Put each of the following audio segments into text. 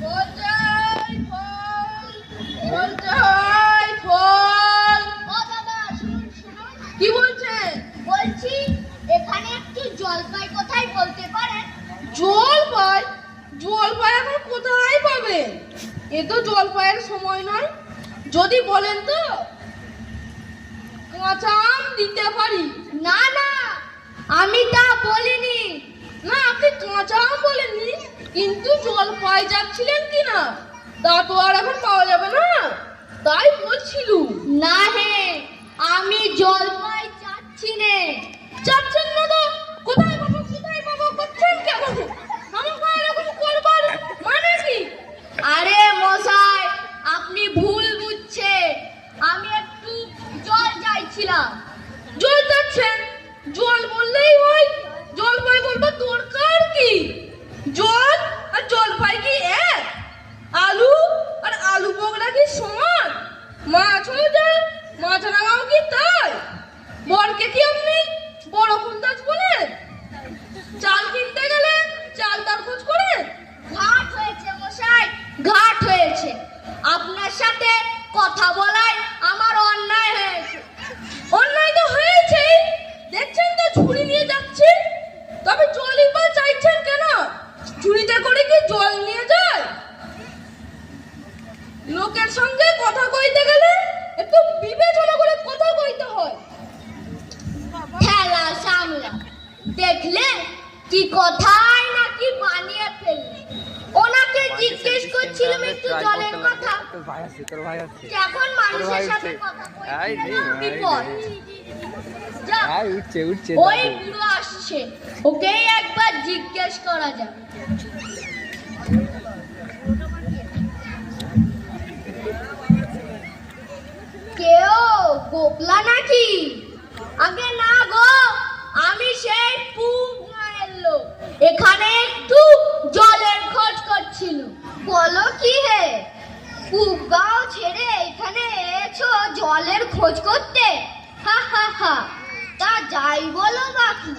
বলতে হয় ফল, বলতে হয় ফল। ও দাদা শুনুন শুনুন, কি বলছেন? বলছি এখানে একটু জলপাই কোথায় বলতে পারেন? জলপাই? জলপাই এখন কোথায় পাবেন? এ তো জলপাইয়ের সময় নয়। যদি বলেন তো কাঁচা আম দিতে পারি। না না, আমি তা বলিনি। না, আপনি কাঁচা আম বলেননি, কিন্তু জলপাই যাচ্ছিলেন কিনা তা তো আর এখন পাওয়া যাবে না, তাই বলছিলুম। না হে, আমি জলপাই চাচ্ছি নে। যাচ্ছেন না তো কোথায় পাবো কোথায় পাবো করছেন কেন? আমাকে এরকম করবার মানে কি? আরে মশাই, আপনি ভুল বুঝছে। আমি একটু জল চাইছিলাম। জল যাচ্ছেন? জল বললেই হয়, জলপাই বলবার দরকার কি? জল আর জলপাই কি এক? আলু আর আলু বগড়া কি সমান? মাছ হয়ে যায়, মাছ রাঙাও কি তাই? বরকে কি আপনি বড় কুন্দাজ বলেন? চাল কিনতে গেলে চাল তার খোঁজ করেন? ঘাট হয়েছে মশাই, ঘাট হয়েছে। আপনার সাথে কথা বলায় আমার অন্যায় হয়েছে। অন্যায় তো হয়েছেই, দেখছেন তো ঝুড়ি নিয়ে যাচ্ছে। তবে জলই বা চাইছেন কেন? ঝুড়িতে করে কি জল নিয়ে যায়? লোকের সঙ্গে কথা কইতে গেলে একটু বিবেচনা করে কথা কইতে হয়। ঠেলা সামলা, দেখলে কি কথাই না কি বানিয়ে ফেললে। ওনাকে জিজ্ঞেস করছিলাম একটু জলের কথা। এখন মানুষের সাথে কথা কইতে গেলে বিপদ। যাক, ওই বুড়ো আসছে, ওকেই একবার জিজ্ঞেস করা যাক। কেউ গোপলা নাকি? আগে না গো, আমি সেই পূব গাঁয়ের লোক। এখানে একটু জলের খোঁজ করছিল। বলো কি হে, পূব গাঁও ছেড়ে এখানে এসো জলের খোঁজ করতে? হা হা হা, তা যাই বলো বাকি,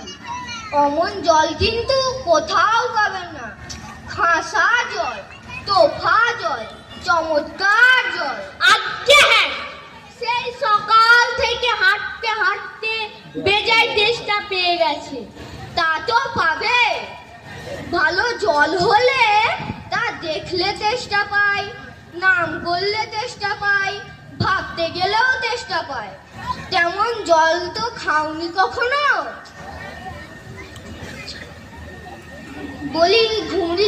অমন জল কিন্তু কোথাও পাবেন না। খাসা জল, তোফা জল, চমৎকার জল। আজ্ঞে হ্যাঁ, সেই সকাল থেকে হাঁটতে হাঁটতে বেজায় তেষ্টা পেয়ে গেছে। তা তো পাবে। ভালো জল হলে তা দেখলে তেষ্টা পাই, নাম করলে তেষ্টা পাই, ভাবতে গেলেও তেষ্টা পায়। তেমন জল তো খাওনি কখনো? বলি ঘুমড়ি